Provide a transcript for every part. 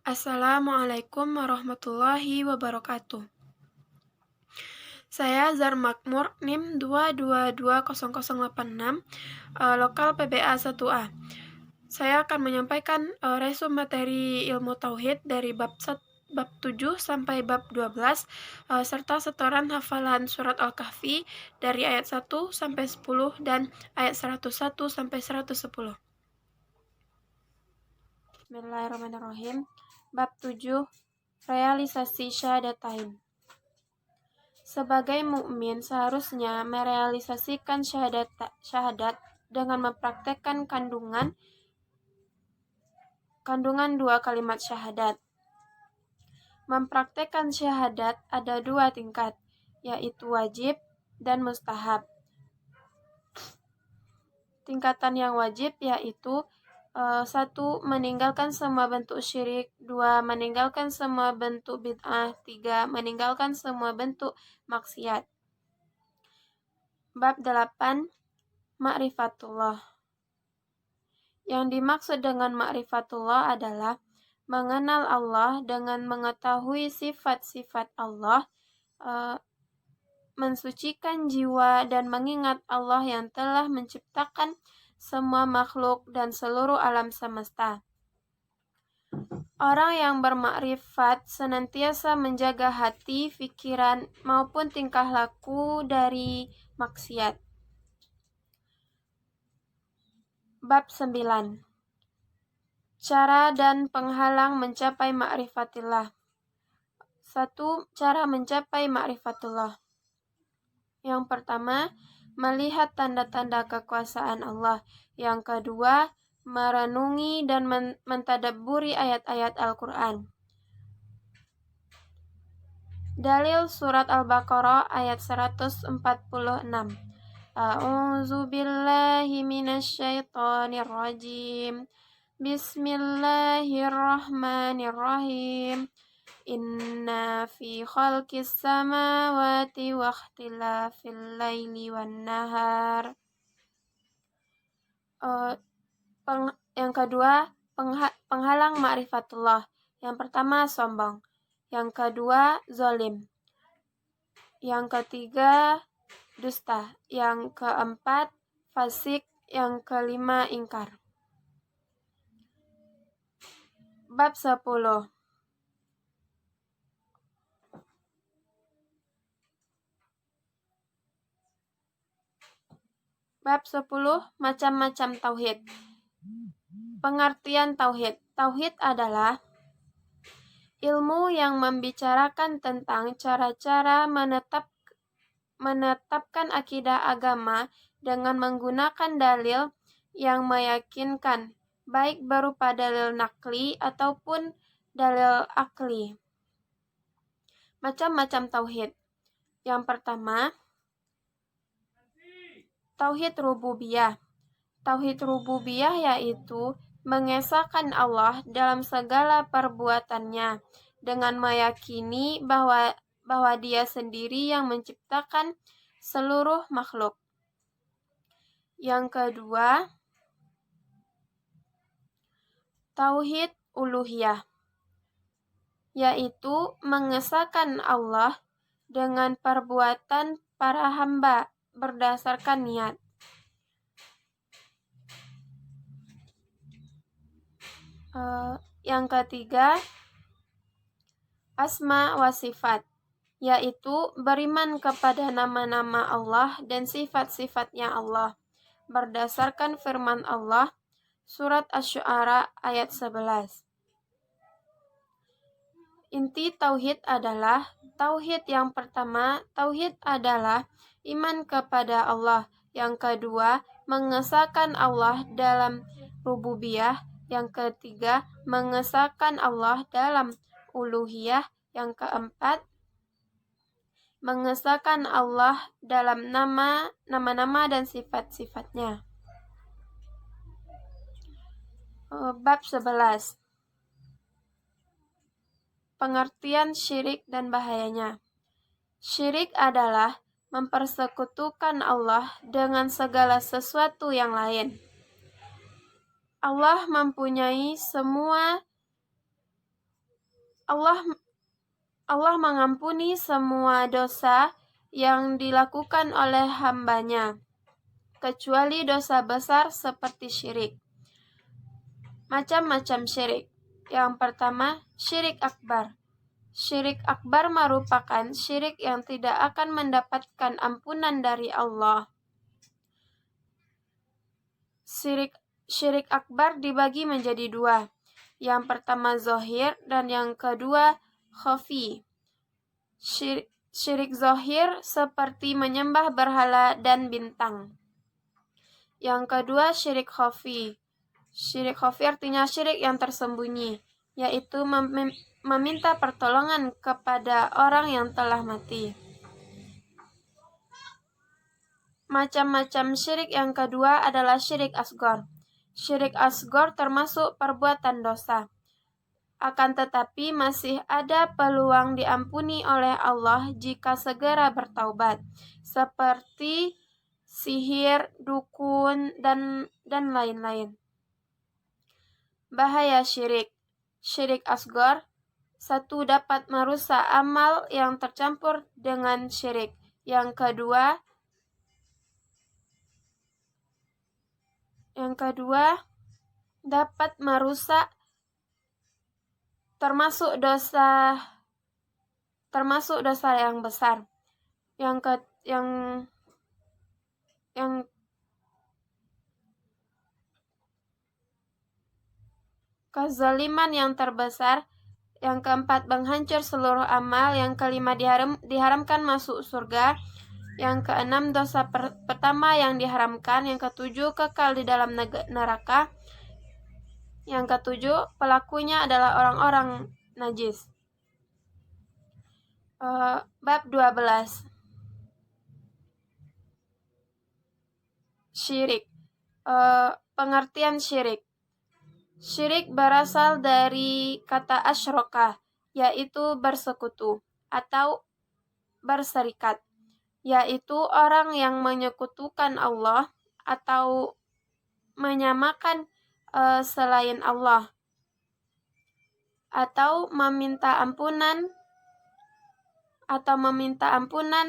Assalamualaikum warahmatullahi wabarakatuh. Saya Zar Makmur, NIM 2220086, lokal PBA 1A. Saya akan menyampaikan resume materi ilmu tauhid dari bab 7 sampai bab 12, serta setoran hafalan surat Al-Kahfi dari ayat 1 sampai 10 dan ayat 101 sampai 110. Bismillahirrahmanirrahim. Bab 7, realisasi syahadatain. Sebagai mukmin seharusnya merealisasikan syahadat dengan mempraktekkan kandungan dua kalimat syahadat. Mempraktekkan syahadat ada dua tingkat, yaitu wajib dan mustahab. Tingkatan yang wajib yaitu 1. Meninggalkan semua bentuk syirik. 2. Meninggalkan semua bentuk bid'ah. 3. Meninggalkan semua bentuk maksiat. Bab 8. Ma'rifatullah. Yang dimaksud dengan ma'rifatullah adalah mengenal Allah dengan mengetahui sifat-sifat Allah, mensucikan jiwa dan mengingat Allah yang telah menciptakan semua makhluk dan seluruh alam semesta. Orang yang bermakrifat senantiasa menjaga hati, pikiran, maupun tingkah laku dari maksiat. Bab 9. Cara dan penghalang mencapai ma'rifatillah. 1. Cara mencapai ma'rifatullah. Yang pertama, melihat tanda-tanda kekuasaan Allah. Yang kedua, merenungi dan mentadabburi ayat-ayat Al-Quran. Dalil surat Al-Baqarah ayat 146. A'udzu billahi minasyaitonir rajim. Bismillahirrahmanirrahim. Inna fi khalqis samawati wa ikhtilafil laili wan nahar. Yang kedua, penghalang ma'rifatullah. Yang pertama, sombong. Yang kedua, zalim. Yang ketiga, dusta. Yang keempat, fasik. Yang kelima, ingkar. Bab 10. Bab 10. Macam-macam tauhid. Pengertian tauhid. Tauhid adalah ilmu yang membicarakan tentang cara-cara menetapkan akidah agama dengan menggunakan dalil yang meyakinkan, baik berupa dalil nakli ataupun dalil akli. Macam-macam tauhid. Yang pertama, tauhid rububiyah. Tauhid rububiyah yaitu mengesahkan Allah dalam segala perbuatannya dengan meyakini bahwa Dia sendiri yang menciptakan seluruh makhluk. Yang kedua, tauhid uluhiyah, yaitu mengesahkan Allah dengan perbuatan para hamba berdasarkan niat. Yang ketiga, asma wa sifat, yaitu beriman kepada nama-nama Allah dan sifat-sifatnya Allah berdasarkan firman Allah surat Asy-Syu'ara ayat 11. Inti tauhid adalah tauhid yang pertama, tauhid adalah iman kepada Allah. Yang kedua, mengesahkan Allah dalam rububiyah. Yang ketiga, mengesahkan Allah dalam uluhiyah. Yang keempat, mengesahkan Allah dalam nama-nama dan sifat-sifatnya. Bab 11. Pengertian syirik dan bahayanya. Syirik adalah mempersekutukan Allah dengan segala sesuatu yang lain. Allah mempunyai semua Allah mengampuni semua dosa yang dilakukan oleh hambanya, kecuali dosa besar seperti syirik. Macam-macam syirik. Yang pertama, syirik akbar. Syirik akbar merupakan syirik yang tidak akan mendapatkan ampunan dari Allah. Syirik akbar dibagi menjadi dua. Yang pertama zohir dan yang kedua khafi. Syirik zohir seperti menyembah berhala dan bintang. Yang kedua syirik khafi. Syirik khafi artinya syirik yang tersembunyi, yaitu meminta pertolongan kepada orang yang telah mati. Macam-macam syirik yang kedua adalah syirik asghar. Syirik asghar termasuk perbuatan dosa. Akan tetapi masih ada peluang diampuni oleh Allah jika segera bertaubat, seperti sihir, dukun, dan lain-lain. Bahaya syirik. Syirik asghar, satu, dapat merusak amal yang tercampur dengan syirik. Yang kedua dapat merusak termasuk dosa yang besar. Yang kezaliman yang terbesar. Yang keempat, menghancur seluruh amal. Yang kelima, diharamkan masuk surga. Yang keenam, dosa pertama yang diharamkan. Yang ketujuh, kekal di dalam neraka. Yang ketujuh, pelakunya adalah orang-orang najis. Bab 12. Syirik. Pengertian syirik. Syirik berasal dari kata asyraka, yaitu bersekutu atau berserikat, yaitu orang yang menyekutukan Allah atau menyamakan selain Allah, atau meminta ampunan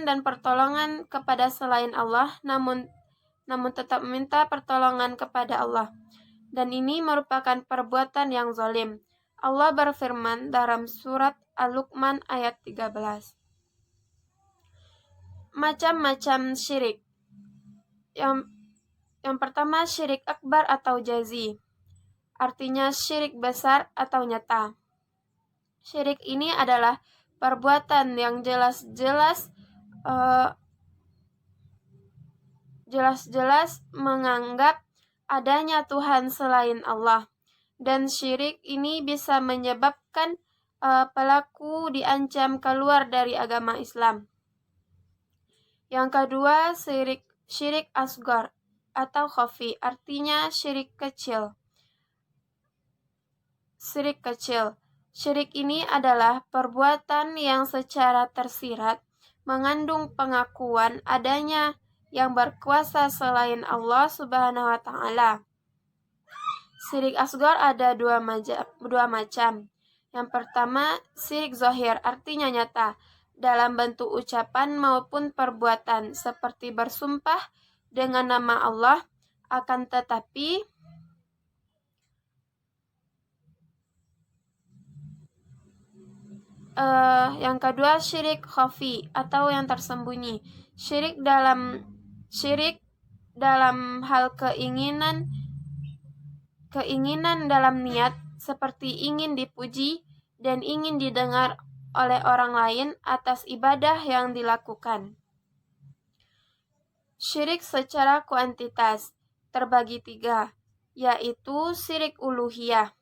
dan pertolongan kepada selain Allah, namun tetap meminta pertolongan kepada Allah. Dan ini merupakan perbuatan yang zalim. Allah berfirman dalam surat Al-Luqman ayat 13. Macam-macam syirik. Yang pertama, syirik akbar atau jazi. Artinya syirik besar atau nyata. Syirik ini adalah perbuatan yang jelas-jelas menganggap adanya Tuhan selain Allah, dan syirik ini bisa menyebabkan pelaku diancam keluar dari agama Islam. Yang kedua, syirik asghar atau khafi, artinya syirik kecil. Syirik ini adalah perbuatan yang secara tersirat mengandung pengakuan adanya yang berkuasa selain Allah Subhanahu wa Ta'ala. Syirik asghar ada dua macam. Yang pertama, syirik zahir, artinya nyata, dalam bentuk ucapan maupun perbuatan, seperti bersumpah dengan nama Allah, akan tetapi yang kedua, syirik khafi atau yang tersembunyi. Syirik dalam hal keinginan dalam niat, seperti ingin dipuji dan ingin didengar oleh orang lain atas ibadah yang dilakukan. Syirik secara kuantitas terbagi 3, yaitu syirik uluhiyah,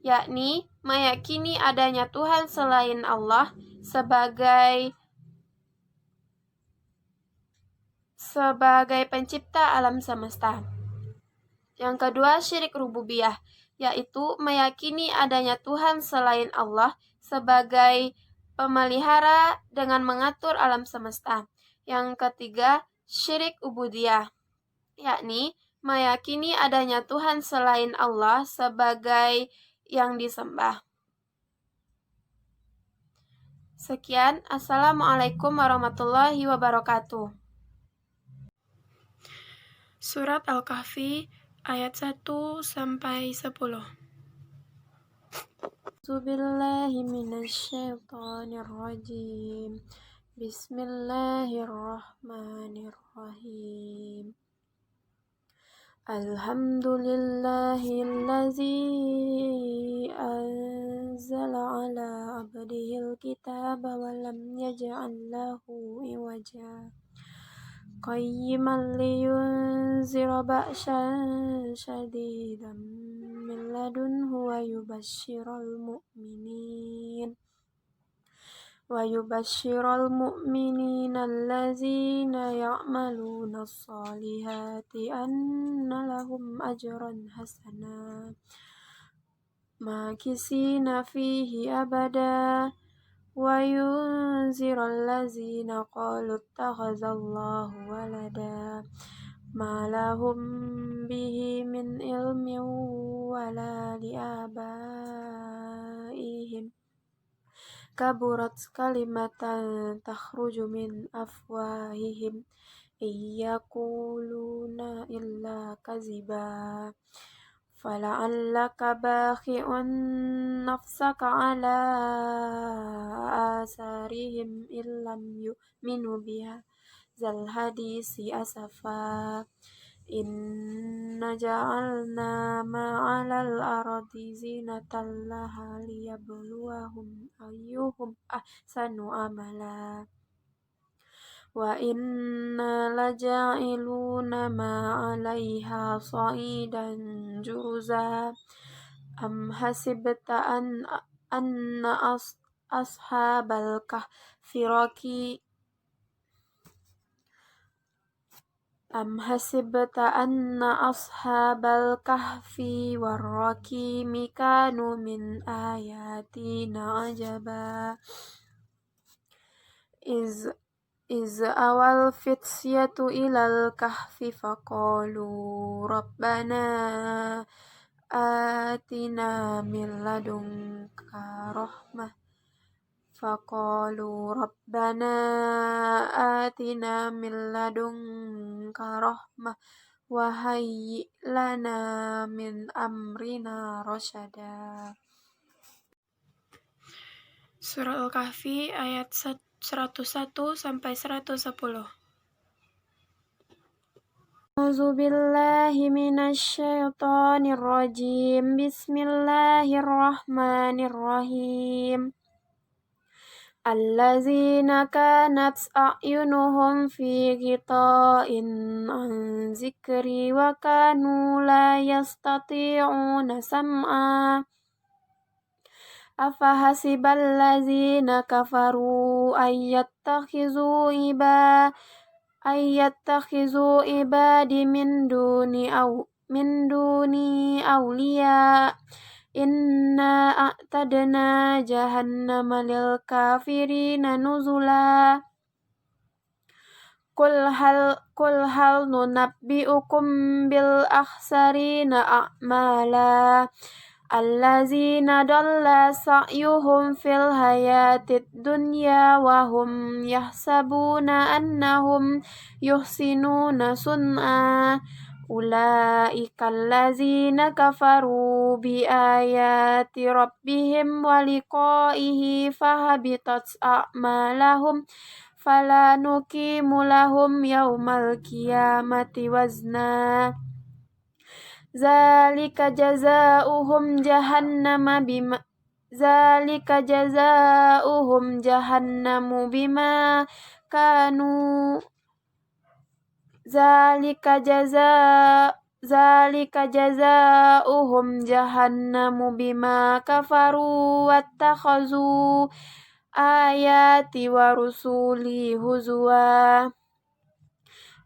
yakni meyakini adanya Tuhan selain Allah sebagai pencipta alam semesta. Yang kedua, syirik rububiyah, yaitu meyakini adanya Tuhan selain Allah sebagai pemelihara dengan mengatur alam semesta. Yang ketiga, syirik ubudiyah, yakni meyakini adanya Tuhan selain Allah sebagai yang disembah. Sekian, Assalamualaikum warahmatullahi wabarakatuh. Surat Al-Kahfi ayat 1 sampai 10. A'udzubillahi minasyaitonirrajim. Bismillahirrahmanirrahim. Alhamdulillahillazi anzala ala abdihil kitaba wa lam yaj'al lahu iwaja. Qayyiman liyunzira ba'san syadidan min ladunhu wa yubashshiral mu'minina allazina ya'maluna as-salihati anna lahum ajran hasana makisina fihi abada wa yunziral ladzina qalu ittakhazallahu walada ma lahum bihi min ilmin wala liabaihim kaburat kalimatan takhruju min afwahihim iyyaquluna illa kaziba fala'allaka bakhi'un nafsaka ala asarihim illam yu'minu bihadzal hadisi asafa inna ja'alna ma'alal ardi zinatan laha liyabluwahum ayyuhum ahsanu amala wa inna laja'iluna ma'alaiha sa'idan juruza am hasibta anna ashabal kahfi Am hasibta anna ashabal kahfi warraqimi kanu min ayatina ajaba iz awal fityatu ilal kahfi faqalu rabbana atina min ladunka rahmah Faqalu rabbana atina min ladunka rahmah wa hayyi' lana min amrina rasyada. Surah Al-Kahfi ayat 101 sampai 110. A'udzubillahi minasyaitonirrajim. Bismillahirrahmanirrahim. Allazina kanat a'yunuhum fi ghita'in an zikri wa kanu la yastati'una sam'a afahasibal ladzina kafaru ayyattakhizu ibadi min duni awliya Inna a'tadna jahannama lil kafirina nuzula Qul hal nunabbi'ukum bil akhsarina a'mala allazina dalla sa'yuhum fil hayatid dunya wa hum yahsabuna annahum yuhsinuna sun'a Ulaika allazina kafaru bi ayati rabbihim wa liqa'ihi fahabitat a'malahum fala nuqimu lahum yaumal qiyamati wazna Zalika jazaa'uhum jahannamu bima kanu Zalika jazaa'uhum jahannamu bima kafaru wattakhazu ayati wa rusuli huzwa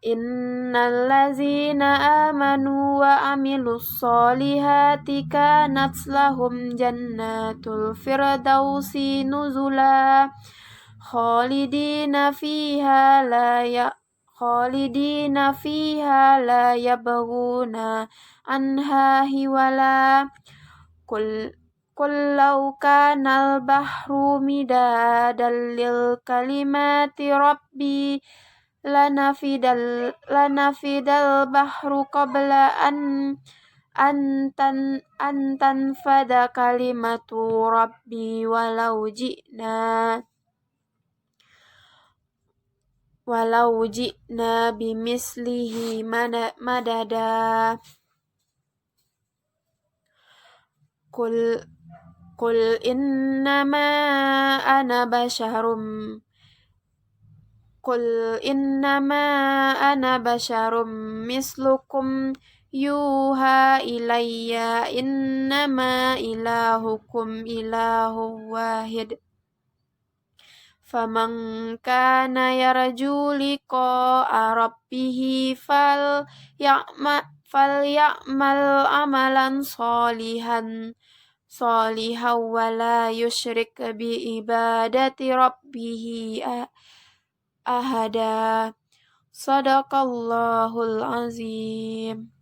Innal ladzina amanu wa amilus solihati kanat lahum jannatul firdausi nuzula khalidina fiha la yabghuna anha hiwala Qul قل لو كان البحر مدادا لكلمات ربي لنفد البحر قبل أن تنفد كلمة ربي ولو جئنا بمثله مددا قل إنما أنا بشر مثلكم يوحى إلي إنما إلهكم إله واحد فمن كان يرجو لقاء ربه فليعمل عملا صالحا ولا يشرك بعبادة ربه أحدا. Sadaqallahul azim.